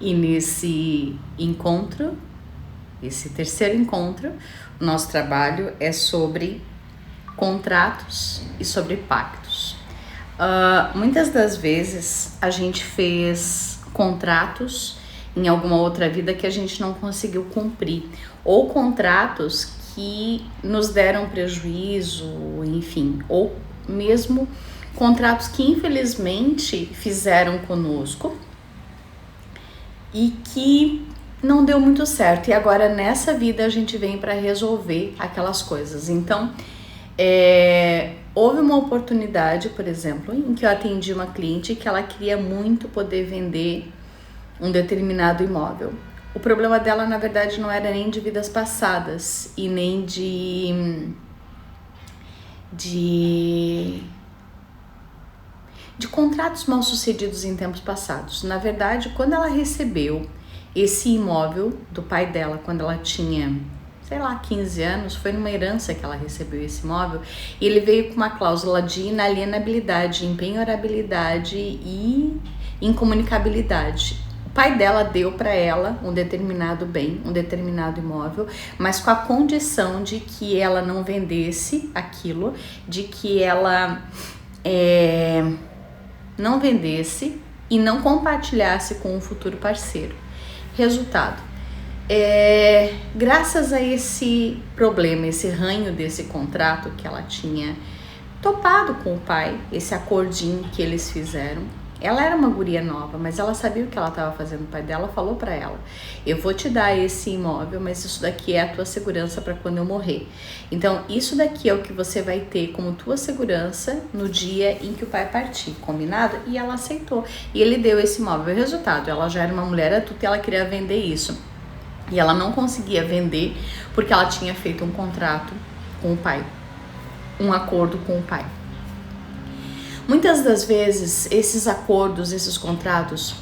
E nesse encontro, esse terceiro encontro, o nosso trabalho é sobre contratos e sobre pactos. Muitas das vezes a gente fez contratos em alguma outra vida que a gente não conseguiu cumprir, ou contratos que nos deram prejuízo, enfim, ou mesmo contratos que infelizmente fizeram conosco e que não deu muito certo, e agora nessa vida a gente vem para resolver aquelas coisas. Então, houve uma oportunidade, por exemplo, em que eu atendi uma cliente que ela queria muito poder vender um determinado imóvel. O problema dela, na verdade, não era nem de vidas passadas e nem de contratos mal sucedidos em tempos passados. Na verdade, quando ela recebeu esse imóvel do pai dela, quando ela tinha, sei lá, 15 anos, foi numa herança que ela recebeu esse imóvel, e ele veio com uma cláusula de inalienabilidade, empenhorabilidade e incomunicabilidade. O pai dela deu para ela um determinado bem, um determinado imóvel, mas com a condição de que ela não vendesse aquilo, de que ela não vendesse e não compartilhasse com um futuro parceiro. Resultado, graças a esse problema, esse ranho desse contrato que ela tinha topado com o pai, esse acordinho que eles fizeram, ela era uma guria nova, mas ela sabia o que ela estava fazendo. O pai dela falou para ela: eu vou te dar esse imóvel, mas isso daqui é a tua segurança para quando eu morrer. Então, isso daqui é o que você vai ter como tua segurança no dia em que o pai partir, combinado? E ela aceitou. E ele deu esse imóvel. O resultado, ela já era uma mulher adulta e ela queria vender isso. E ela não conseguia vender porque ela tinha feito um contrato com o pai, um acordo com o pai. Muitas das vezes, esses acordos, esses contratos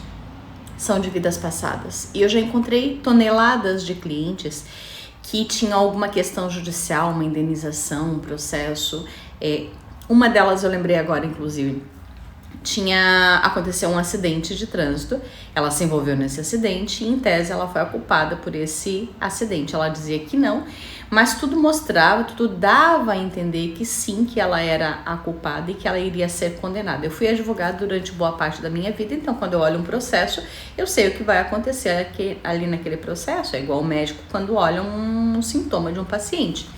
são de vidas passadas. E eu já encontrei toneladas de clientes que tinham alguma questão judicial, uma indenização, um processo. Uma delas eu lembrei agora, inclusive. Aconteceu um acidente de trânsito, ela se envolveu nesse acidente e, em tese, ela foi a culpada por esse acidente. Ela dizia que não, mas tudo mostrava, tudo dava a entender que sim, que ela era a culpada e que ela iria ser condenada. Eu fui advogada durante boa parte da minha vida, então quando eu olho um processo, eu sei o que vai acontecer ali naquele processo. É igual o médico quando olha um sintoma de um paciente.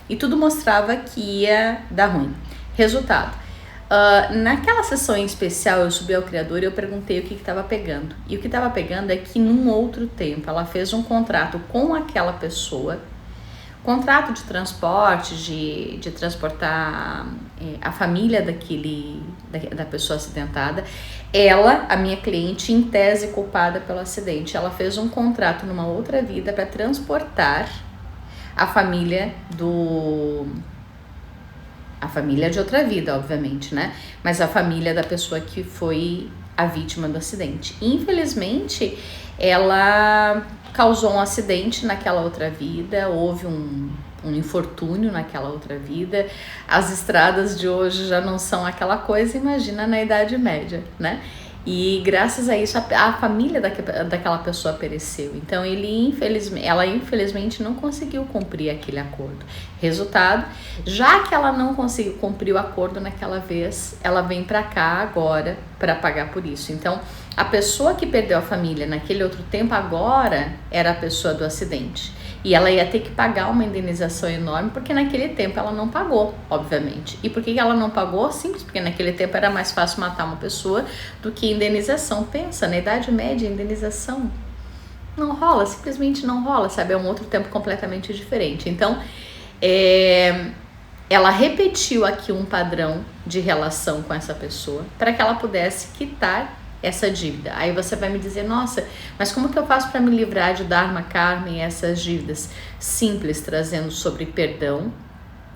E tudo mostrava que ia dar ruim. Resultado. Naquela sessão em especial, eu subi ao criador e eu perguntei o que estava pegando. E o que estava pegando é que num outro tempo ela fez um contrato com aquela pessoa, contrato de transporte, de transportar a família da pessoa acidentada. Ela, a minha cliente, em tese culpada pelo acidente, ela fez um contrato numa outra vida para transportar a família de outra vida, obviamente, né? Mas a família da pessoa que foi a vítima do acidente. Infelizmente, ela causou um acidente naquela outra vida, houve um infortúnio naquela outra vida. As estradas de hoje já não são aquela coisa, imagina na Idade Média, né? E graças a isso a família daquela pessoa pereceu. Então ela infelizmente não conseguiu cumprir aquele acordo. Resultado, já que ela não conseguiu cumprir o acordo naquela vez, ela vem para cá agora para pagar por isso. Então a pessoa que perdeu a família naquele outro tempo agora era a pessoa do acidente. E ela ia ter que pagar uma indenização enorme, porque naquele tempo ela não pagou, obviamente. E por que ela não pagou? Simples, porque naquele tempo era mais fácil matar uma pessoa do que indenização. Pensa, na Idade Média, indenização não rola, simplesmente não rola, sabe? É um outro tempo completamente diferente. Então, ela repetiu aqui um padrão de relação com essa pessoa para que ela pudesse quitar essa dívida. Aí você vai me dizer: nossa, mas como que eu faço para me livrar de Dharma, Karma e essas dívidas? Simples, trazendo sobre perdão,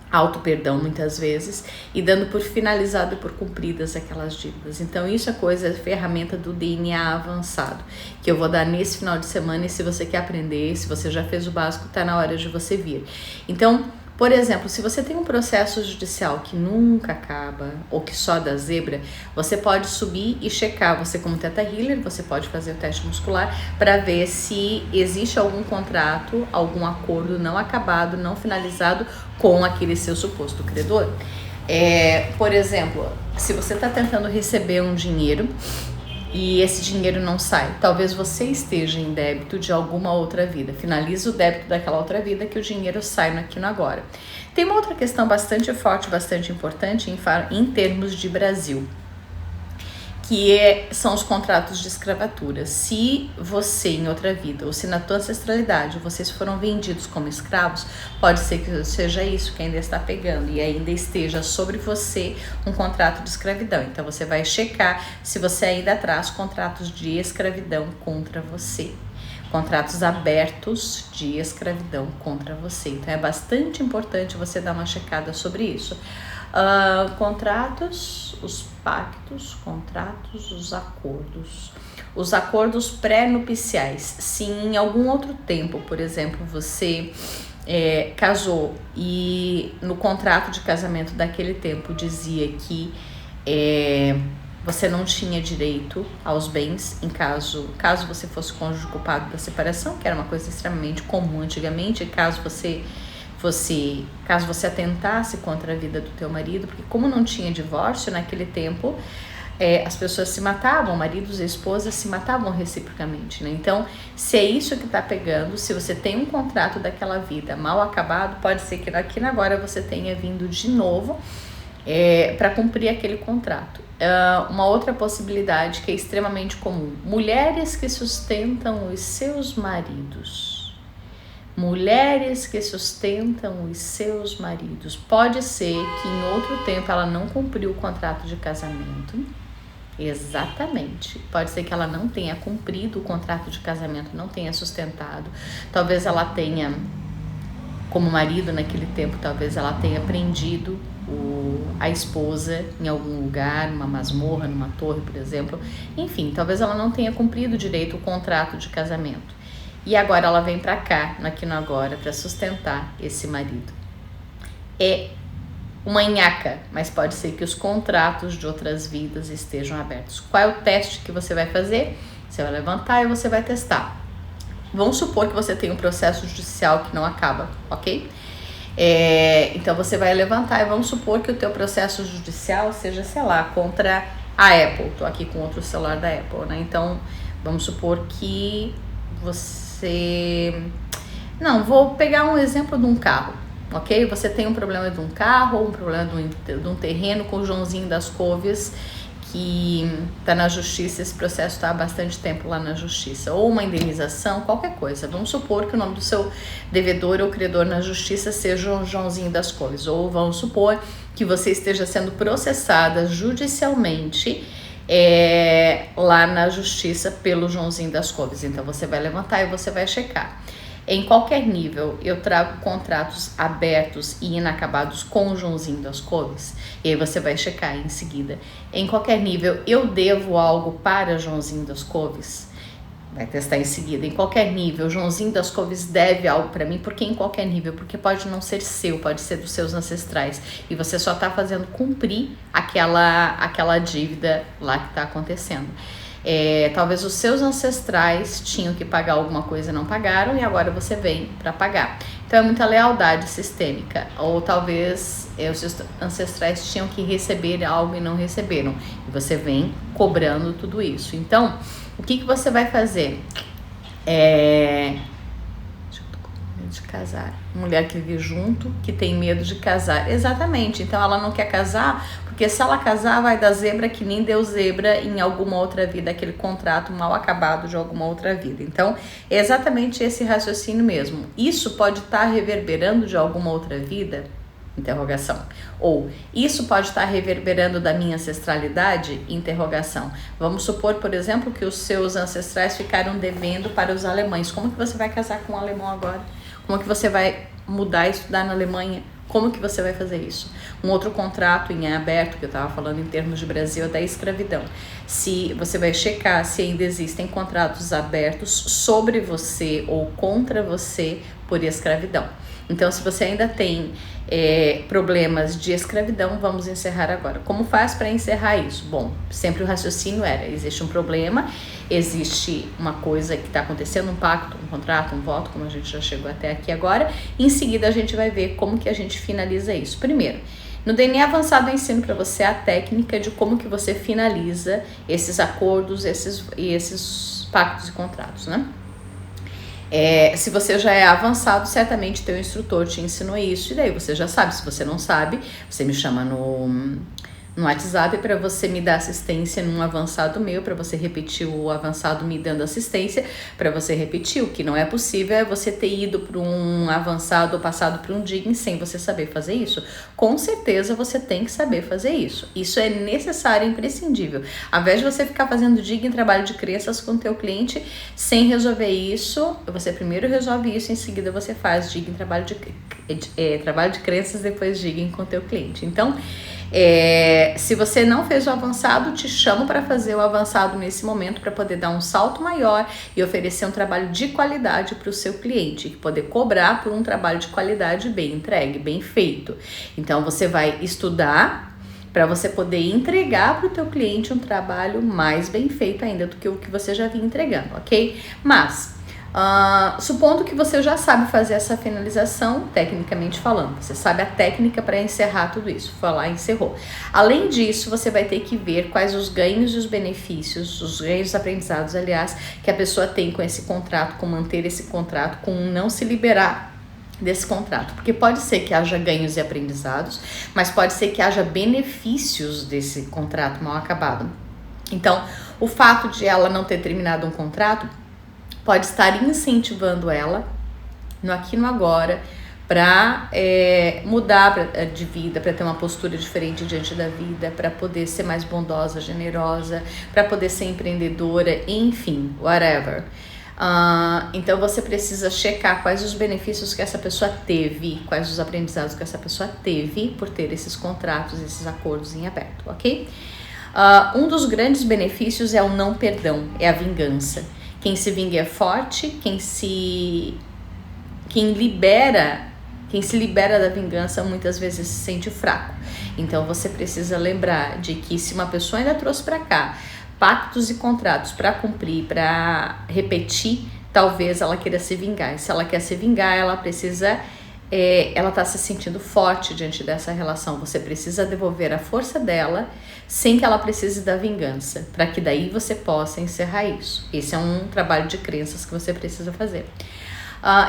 auto-perdão muitas vezes, e dando por finalizado e por cumpridas aquelas dívidas. Então isso é ferramenta do DNA avançado, que eu vou dar nesse final de semana, e se você quer aprender, se você já fez o básico, tá na hora de você vir. Então, Por exemplo, se você tem um processo judicial que nunca acaba ou que só dá zebra, você pode subir e checar. Você, como Theta Healer, você pode fazer o teste muscular para ver se existe algum contrato, algum acordo não acabado, não finalizado com aquele seu suposto credor. Por exemplo, se você está tentando receber um dinheiro e esse dinheiro não sai, talvez você esteja em débito de alguma outra vida. Finaliza o débito daquela outra vida que o dinheiro sai no aqui no agora. Tem uma outra questão bastante forte, bastante importante em termos de Brasil, que são os contratos de escravatura. Se você em outra vida, ou se na tua ancestralidade, vocês foram vendidos como escravos, pode ser que seja isso que ainda está pegando e ainda esteja sobre você um contrato de escravidão. Então você vai checar se você ainda traz contratos de escravidão contra você. Contratos abertos de escravidão contra você. Então é bastante importante você dar uma checada sobre isso. Contratos, os pactos, contratos, os acordos. Os acordos pré-nupciais. Se em algum outro tempo, por exemplo, você casou e no contrato de casamento daquele tempo dizia que você não tinha direito aos bens em caso você fosse cônjuge culpado da separação, que era uma coisa extremamente comum antigamente, caso você atentasse contra a vida do teu marido, porque como não tinha divórcio naquele tempo, as pessoas se matavam, maridos e esposas se matavam reciprocamente, né? Então, se é isso que tá pegando, se você tem um contrato daquela vida mal acabado, pode ser que aqui agora você tenha vindo de novo para cumprir aquele contrato. Uma outra possibilidade que é extremamente comum, mulheres que sustentam os seus maridos. Mulheres que sustentam os seus maridos. Pode ser que em outro tempo ela não cumpriu o contrato de casamento. Exatamente. Pode ser que ela não tenha cumprido o contrato de casamento, não tenha sustentado. Talvez ela tenha, como marido naquele tempo, talvez ela tenha prendido a esposa em algum lugar, numa masmorra, numa torre, por exemplo. Enfim, talvez ela não tenha cumprido direito o contrato de casamento. E agora ela vem pra cá, aqui no agora, para sustentar esse marido. É uma nhaca, mas pode ser que os contratos de outras vidas estejam abertos. Qual é o teste que você vai fazer? Você vai levantar e você vai testar. Vamos supor que você tem um processo judicial que não acaba, ok? Então você vai levantar e vamos supor que o teu processo judicial seja, sei lá, contra a Apple. Tô aqui com outro celular da Apple, né? Então vamos supor que não, vou pegar um exemplo de um carro, ok? Você tem um problema de um carro ou um problema de um terreno com o Joãozinho das Couves que está na justiça, esse processo está há bastante tempo lá na justiça, ou uma indenização, qualquer coisa. Vamos supor que o nome do seu devedor ou credor na justiça seja o Joãozinho das Couves, ou vamos supor que você esteja sendo processada judicialmente lá na justiça pelo Joãozinho das Couves. Então você vai levantar e você vai checar. Em qualquer nível, eu trago contratos abertos e inacabados com o Joãozinho das Couves. E aí você vai checar em seguida. Em qualquer nível, eu devo algo para Joãozinho das Couves. Vai testar em seguida. Em qualquer nível, Joãozinho das Couves deve algo para mim. Por que em qualquer nível? Porque pode não ser seu, pode ser dos seus ancestrais. E você só está fazendo cumprir aquela dívida lá que está acontecendo. Talvez os seus ancestrais tinham que pagar alguma coisa e não pagaram e agora você vem para pagar. Então é muita lealdade sistêmica. Ou talvez os seus ancestrais tinham que receber algo e não receberam. E você vem cobrando tudo isso. Então, o que você vai fazer? De casar. Mulher que vive junto, que tem medo de casar. Exatamente. Então ela não quer casar, porque se ela casar vai dar zebra que nem deu zebra em alguma outra vida, aquele contrato mal acabado de alguma outra vida. Então é exatamente esse raciocínio mesmo. Isso pode estar reverberando de alguma outra vida? Interrogação. Ou isso pode estar reverberando da minha ancestralidade? Interrogação. Vamos supor, por exemplo, que os seus ancestrais ficaram devendo para os alemães. Como que você vai casar com um alemão agora? Como que você vai mudar e estudar na Alemanha? Como que você vai fazer isso? Um outro contrato em aberto, que eu estava falando em termos de Brasil, é da escravidão. se você vai checar se ainda existem contratos abertos sobre você ou contra você por escravidão. Então, se você ainda tem problemas de escravidão, vamos encerrar agora. Como faz para encerrar isso? Bom, sempre o raciocínio era, existe um problema, existe uma coisa que está acontecendo, um pacto, um contrato, um voto, como a gente já chegou até aqui agora. Em seguida, a gente vai ver como que a gente finaliza isso. Primeiro, no DNA Avançado eu ensino para você a técnica de como que você finaliza esses acordos, esses pactos e contratos, né? Se você já é avançado, certamente teu instrutor te ensinou isso, e daí você já sabe. Se você não sabe, você me chama no WhatsApp para você me dar assistência num avançado meu, para você repetir o avançado me dando assistência, para você repetir. O que não é possível é você ter ido para um avançado ou passado para um digging sem você saber fazer isso. Com certeza você tem que saber fazer isso. Isso é necessário, imprescindível. Ao invés de você ficar fazendo digging, trabalho de crenças com o teu cliente sem resolver isso, você primeiro resolve isso, em seguida você faz digging, trabalho de crenças, depois digging com o teu cliente. Então, se você não fez o avançado, te chamo para fazer o avançado nesse momento, para poder dar um salto maior e oferecer um trabalho de qualidade para o seu cliente, poder cobrar por um trabalho de qualidade bem entregue, bem feito. Então você vai estudar para você poder entregar para o teu cliente um trabalho mais bem feito ainda do que o que você já vinha entregando, ok? Mas supondo que você já sabe fazer essa finalização, tecnicamente falando, você sabe a técnica para encerrar tudo isso, foi lá e encerrou. Além disso, você vai ter que ver quais os ganhos e os benefícios, os ganhos aprendizados, aliás, que a pessoa tem com esse contrato, com manter esse contrato, com não se liberar desse contrato, porque pode ser que haja ganhos e aprendizados, mas pode ser que haja benefícios desse contrato mal acabado. Então, o fato de ela não ter terminado um contrato pode estar incentivando ela no aqui e no agora para mudar de vida, para ter uma postura diferente diante da vida, para poder ser mais bondosa, generosa, para poder ser empreendedora, enfim, whatever. Então você precisa checar quais os benefícios que essa pessoa teve, quais os aprendizados que essa pessoa teve por ter esses contratos, esses acordos em aberto, ok? Um dos grandes benefícios é o não perdão, é a vingança. Quem se vinga é forte, quem se libera da vingança muitas vezes se sente fraco. Então você precisa lembrar de que se uma pessoa ainda trouxe para cá pactos e contratos para cumprir, para repetir, talvez ela queira se vingar. E se ela quer se vingar, ela precisa... ela está se sentindo forte diante dessa relação. Você precisa devolver a força dela sem que ela precise da vingança, para que daí você possa encerrar isso. Esse é um trabalho de crenças que você precisa fazer.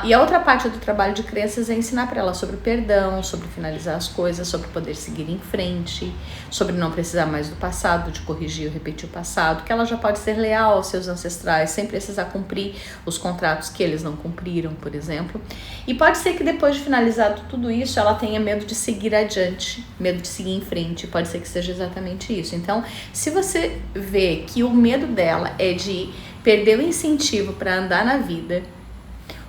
E a outra parte do trabalho de crenças é ensinar para ela sobre o perdão, sobre finalizar as coisas, sobre poder seguir em frente, sobre não precisar mais do passado, de corrigir ou repetir o passado, que ela já pode ser leal aos seus ancestrais sem precisar cumprir os contratos que eles não cumpriram, por exemplo. E pode ser que depois de finalizado tudo isso, ela tenha medo de seguir adiante, medo de seguir em frente, pode ser que seja exatamente isso. Então, se você vê que o medo dela é de perder o incentivo para andar na vida,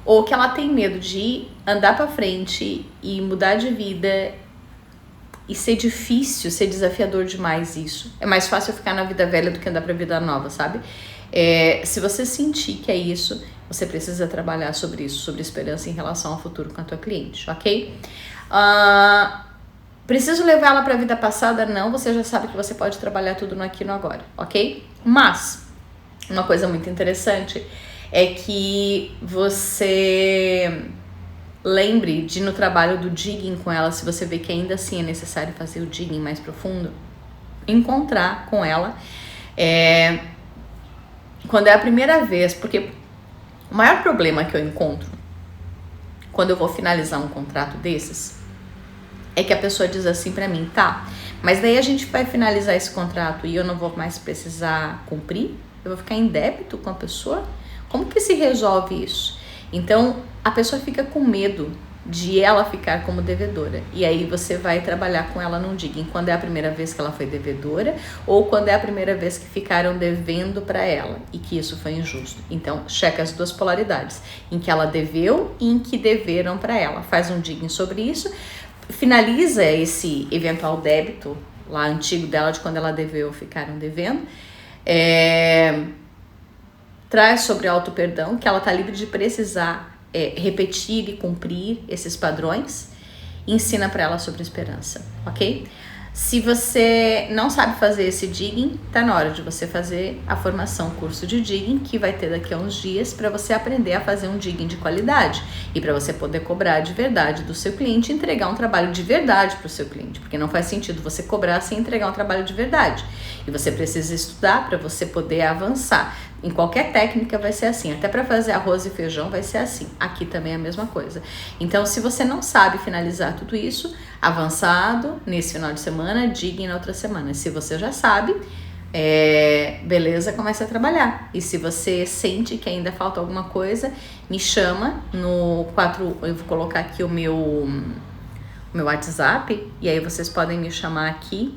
ou que ela tem medo de andar para frente e mudar de vida e ser difícil, ser desafiador demais isso. É mais fácil ficar na vida velha do que andar para a vida nova, sabe? Se você sentir que é isso, você precisa trabalhar sobre isso, sobre esperança em relação ao futuro com a tua cliente, ok? Preciso levar ela para a vida passada? Não, você já sabe que você pode trabalhar tudo no aqui e no agora, ok? Mas, uma coisa muito interessante é que você lembre de, no trabalho do digging com ela, se você vê que ainda assim é necessário fazer o digging mais profundo, encontrar com ela quando é a primeira vez, porque o maior problema que eu encontro quando eu vou finalizar um contrato desses é que a pessoa diz assim pra mim, tá, mas daí a gente vai finalizar esse contrato e eu não vou mais precisar cumprir? Eu vou ficar em débito com a pessoa? Como que se resolve isso? Então, a pessoa fica com medo de ela ficar como devedora. E aí você vai trabalhar com ela num digging quando é a primeira vez que ela foi devedora ou quando é a primeira vez que ficaram devendo para ela e que isso foi injusto. Então, checa as duas polaridades, em que ela deveu e em que deveram para ela. Faz um digging sobre isso, finaliza esse eventual débito lá antigo dela de quando ela deveu ou ficaram devendo. Traz sobre auto-perdão, que ela tá livre de precisar repetir e cumprir esses padrões. Ensina para ela sobre esperança, ok? Se você não sabe fazer esse digging, tá na hora de você fazer a formação curso de digging, que vai ter daqui a uns dias, para você aprender a fazer um digging de qualidade e para você poder cobrar de verdade do seu cliente e entregar um trabalho de verdade para o seu cliente, porque não faz sentido você cobrar sem entregar um trabalho de verdade. E você precisa estudar para você poder avançar. Em qualquer técnica vai ser assim, até para fazer arroz e feijão vai ser assim. Aqui também é a mesma coisa. Então, se você não sabe finalizar tudo isso, avançado nesse final de semana, diga na outra semana. Se você já sabe, beleza, comece a trabalhar. E se você sente que ainda falta alguma coisa, me chama no 4, eu vou colocar aqui o meu WhatsApp, e aí vocês podem me chamar aqui.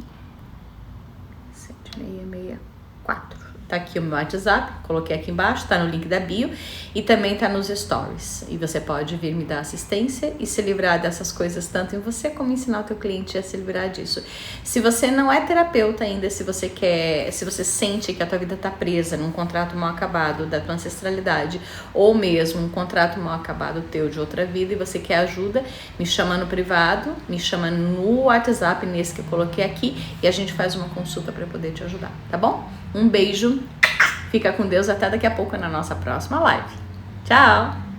7664. Tá aqui o meu WhatsApp, coloquei aqui embaixo, tá no link da bio e também tá nos stories. E você pode vir me dar assistência e se livrar dessas coisas tanto em você como ensinar o teu cliente a se livrar disso. Se você não é terapeuta ainda, se você sente que a tua vida tá presa num contrato mal acabado da tua ancestralidade ou mesmo um contrato mal acabado teu de outra vida e você quer ajuda, me chama no privado, me chama no WhatsApp nesse que eu coloquei aqui e a gente faz uma consulta para poder te ajudar, tá bom? Um beijo, fica com Deus, até daqui a pouco na nossa próxima live. Tchau!